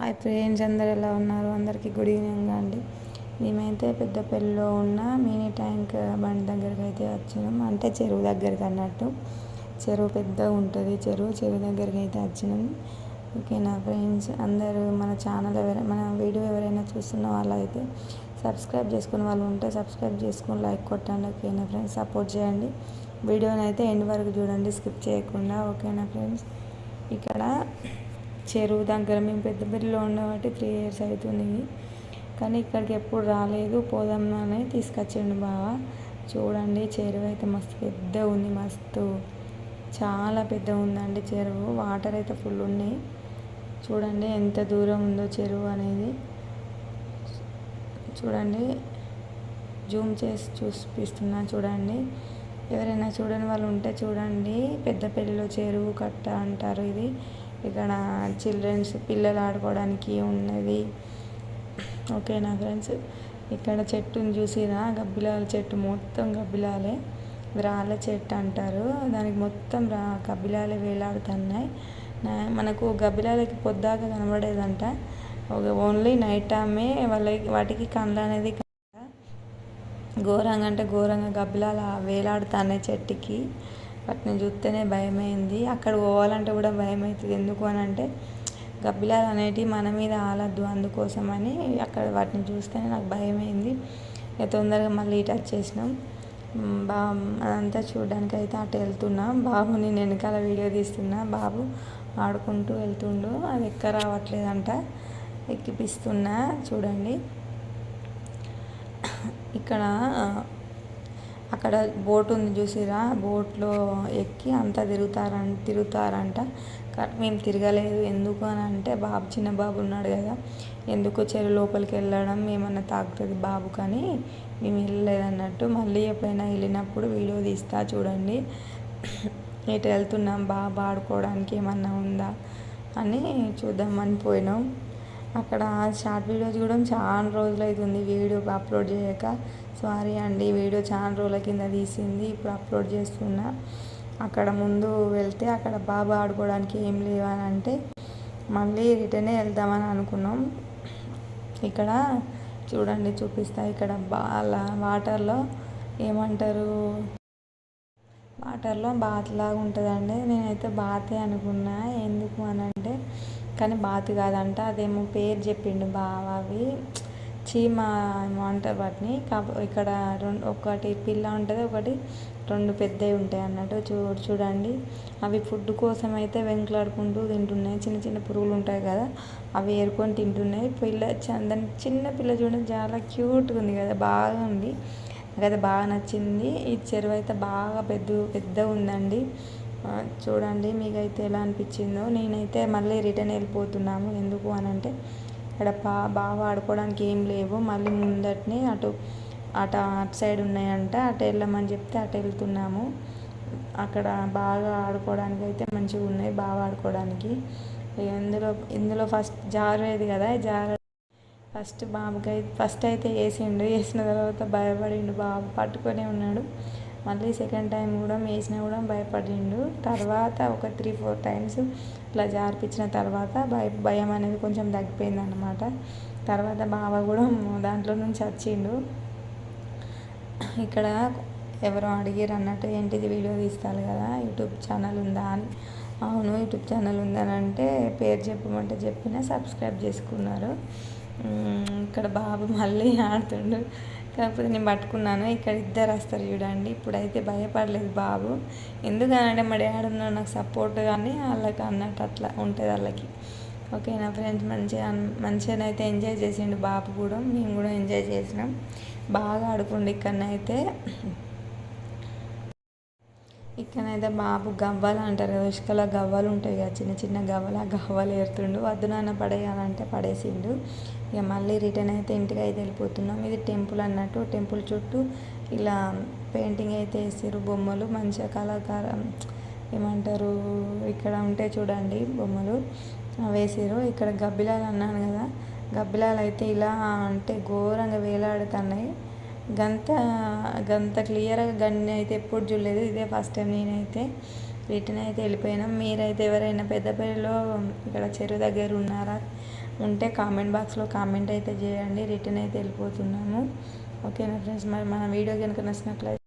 Hi friends, అందరు ఎలా ఉన్నారు? అందరికీ గుడ్ ఈవినింగ్ అండి. మేమైతే పెద్దపల్లిలో ఉన్న మినీ ట్యాంక్ బండి దగ్గరికి అయితే వచ్చినాం. అంటే చెరువు దగ్గరికి అన్నట్టు. చెరువు పెద్దగా ఉంటుంది. చెరువు దగ్గరికి అయితే వచ్చినాం. ఓకేనా ఫ్రెండ్స్, అందరూ మన వీడియో ఎవరైనా చూస్తున్న వాళ్ళు అయితే సబ్స్క్రైబ్ చేసుకున్న వాళ్ళు ఉంటే సబ్స్క్రైబ్ చేసుకుని లైక్ కొట్టండి. ఓకేనా ఫ్రెండ్స్, సపోర్ట్ చేయండి. వీడియోని అయితే ఎండ్ వరకు చూడండి, స్కిప్ చేయకుండా. ఓకేనా ఫ్రెండ్స్, ఇక్కడ చెరువు దగ్గర మేము పెద్దపల్లిలో ఉండబట్టి 3 years అవుతుంది. కానీ ఇక్కడికి ఎప్పుడు రాలేదు. పోదామని తీసుకొచ్చిండు బాగా. చూడండి, చెరువు అయితే మస్తు పెద్ద ఉంది. చాలా పెద్ద ఉందండి చెరువు. వాటర్ అయితే ఫుల్ ఉన్నాయి. చూడండి ఎంత దూరం ఉందో చెరువు అనేది. చూడండి, జూమ్ చేసి చూపిస్తున్నా. చూడండి, ఎవరైనా చూడని వాళ్ళు ఉంటే చూడండి. పెద్దపల్లిలో చెరువు కట్ట అంటారు ఇది. ఇక్కడ పిల్లలు ఆడుకోవడానికి ఉన్నది. ఓకేనా ఫ్రెండ్స్, ఇక్కడ చెట్టుని చూసిరా? గబ్బిలాల చెట్టు, మొత్తం గబ్బిలాలే. రాళ్ళ చెట్టు అంటారు దానికి. మొత్తం గబ్బిలాలే వేలాడుతున్నాయి. మనకు గబ్బిలాలకి పొద్దాక కనబడేదంట. ఓన్లీ నైట్ టైమే వాటికి కళ్ళు అనేది ఘోరంగా, అంటే ఘోరంగా గబ్బిలాలు వేలాడుతున్నాయి చెట్టుకి. వాటిని చూస్తేనే భయమైంది. అక్కడ పోవాలంటే కూడా భయం అవుతుంది. ఎందుకు అని అంటే గబ్బిలాలు అనేటివి మన మీద ఆలద్దు, అందుకోసమని అక్కడ వాటిని చూస్తేనే నాకు భయమైంది. ఇక తొందరగా మళ్ళీ ఇటు వచ్చేసినాం. అదంతా చూడడానికి అయితే అటు వెళ్తున్నాం. బాబుని నేను వెనకాల వీడియో తీస్తున్నా. బాబు ఆడుకుంటూ వెళ్తుండు. అది రావట్లేదంట, ఎక్కిపిస్తున్నా. చూడండి, ఇక్కడ అక్కడ బోట్ ఉంది చూసిరా? బోట్లో ఎక్కి అంతా తిరుగుతారంట. మేము తిరగలేదు. ఎందుకు అని అంటే చిన్న బాబు ఉన్నాడు కదా, ఎందుకు చెరువు లోపలికి వెళ్ళడం ఏమన్నా తాకుతుంది బాబు, కానీ మేము వెళ్ళలేదన్నట్టు. మళ్ళీ ఎప్పుడైనా వెళ్ళినప్పుడు వీడియో తీస్తా. చూడండి, ఇటు వెళ్తున్నాం. బాబు ఆడుకోవడానికి ఏమన్నా ఉందా అని చూద్దామని పోయినాం. అక్కడ షార్ట్ వీడియోస్ కూడా చాలా రోజులు అవుతుంది వీడియో అప్లోడ్ చేయక. సారీ అండి, వీడియో చాలా రోజుల కింద తీసింది, ఇప్పుడు అప్లోడ్ చేస్తున్నా. అక్కడ ముందు వెళ్తే అక్కడ బాబు ఆడుకోవడానికి ఏం లేవని అంటే మళ్ళీ రిటర్నే వెళ్దామని అనుకున్నాం. ఇక్కడ చూడండి, చూపిస్తా. ఇక్కడ వాటర్లో ఏమంటారు, వాటర్లో బాత్ లాగా ఉంటుందండి. నేనైతే బాతే అనుకున్నా. ఎందుకు అని అంటే, కానీ బాత్ కాదంట. అదేమో పేరు చెప్పిండు బావ. అవి చీమ ఏమో అంటారు వాటిని. ఇక్కడ ఒకటి పిల్ల ఉంటుంది, ఒకటి 2 పెద్దవి ఉంటాయి అన్నట్టు. చూడండి, అవి ఫుడ్ కోసం అయితే వెంకలాడుకుంటూ తింటున్నాయి. చిన్న చిన్న పురుగులు ఉంటాయి కదా, అవి ఏరుకొని తింటున్నాయి. దాని చిన్న పిల్ల చూడండి, చాలా క్యూట్గా ఉంది కదా, బాగా ఉంది. నాకైతే బాగా నచ్చింది. ఈ చెరువు అయితే బాగా పెద్ద ఉందండి. చూడండి, మీకైతే ఎలా అనిపించిందో. నేనైతే మళ్ళీ రిటర్న్ వెళ్ళిపోతున్నాము. ఎందుకు అని అంటే ఇక్కడ బాగా ఆడుకోవడానికి ఏం లేవు. మళ్ళీ ముందటిని అటు సైడ్ ఉన్నాయంట. అటు వెళ్ళమని చెప్తే అటు వెళ్తున్నాము. అక్కడ బాగా ఆడుకోవడానికి అయితే మంచిగా ఉన్నాయి, బాగా ఆడుకోవడానికి. ఇందులో ఫస్ట్ జారేది కదా, ఫస్ట్ అయితే వేసిన తర్వాత భయపడిండు బాబు, పట్టుకొనే ఉన్నాడు. మళ్ళీ సెకండ్ టైం కూడా వేసినా కూడా భయపడిండు. తర్వాత ఒక 3-4 times ఇట్లా జారిపించిన తర్వాత భయం అనేది కొంచెం తగ్గిపోయింది అన్నమాట. తర్వాత బావ కూడా దాంట్లో నుంచి వచ్చిండు. ఇక్కడ ఎవరో అడిగారు అన్నట్టు, ఏంటిది వీడియో తీస్తారు కదా, యూట్యూబ్ ఛానల్ ఉందా అని. అవును, యూట్యూబ్ ఛానల్ ఉందని అంటే పేరు చెప్పమంటే చెప్పిన, సబ్స్క్రైబ్ చేసుకున్నారు. ఇక్కడ బాబు మళ్ళీ ఆడుతుండు, కాకపోతే నేను పట్టుకున్నాను. ఇక్కడ ఇద్దరు వస్తారు చూడండి. ఇప్పుడైతే భయపడలేదు బాబు. ఎందుకనంటే మా డాడీ ఉన్నాడు నాకు సపోర్ట్, కానీ వాళ్ళకి అన్నట్టు అట్లా ఉంటుంది వాళ్ళకి. ఓకేనా ఫ్రెండ్స్, మంచిగానైతే ఎంజాయ్ చేసిండు బాబు కూడా, మేము కూడా ఎంజాయ్ చేసినాం. బాగా ఆడుకుండు. ఇక్కడనైతే బాబు గవ్వలు అంటారు కదా, ఇసుకలో గవ్వలు ఉంటాయి కదా, చిన్న చిన్న గవ్వలు. ఆ గవ్వలు ఏరుతుండు. వద్దు నాన్న పడేయాలంటే పడేసిండు. ఇక మళ్ళీ రిటర్న్ అయితే ఇంటికి అయితే వెళ్ళిపోతున్నాం. ఇది టెంపుల్ అన్నట్టు. టెంపుల్ చుట్టూ ఇలా పెయింటింగ్ అయితే వేసారు, బొమ్మలు మంచిగా కళాకారం ఏమంటారు, ఇక్కడ ఉంటాయి చూడండి బొమ్మలు, వేసారు. ఇక్కడ గబ్బిలాలు అన్నాను కదా, గబ్బిలాలు అయితే ఇలా అంటే ఘోరంగా వేలాడుతున్నాయి. గంత క్లియర్గా గన్ని అయితే ఎప్పుడు చూడలేదు. ఇదే ఫస్ట్ టైం నేనైతే. రిటర్న్ అయితే వెళ్ళిపోయినాం. మీరైతే ఎవరైనా పెద్దపల్లిలో ఇక్కడ చెరువు దగ్గర ఉన్నారా ఉంటే కామెంట్ బాక్స్లో కామెంట్ అయితే చేయండి. రిటర్న్ అయితే వెళ్ళిపోతున్నాము. ఓకేనా ఫ్రెండ్స్, మరి మన వీడియో కనుక నచ్చినట్లయితే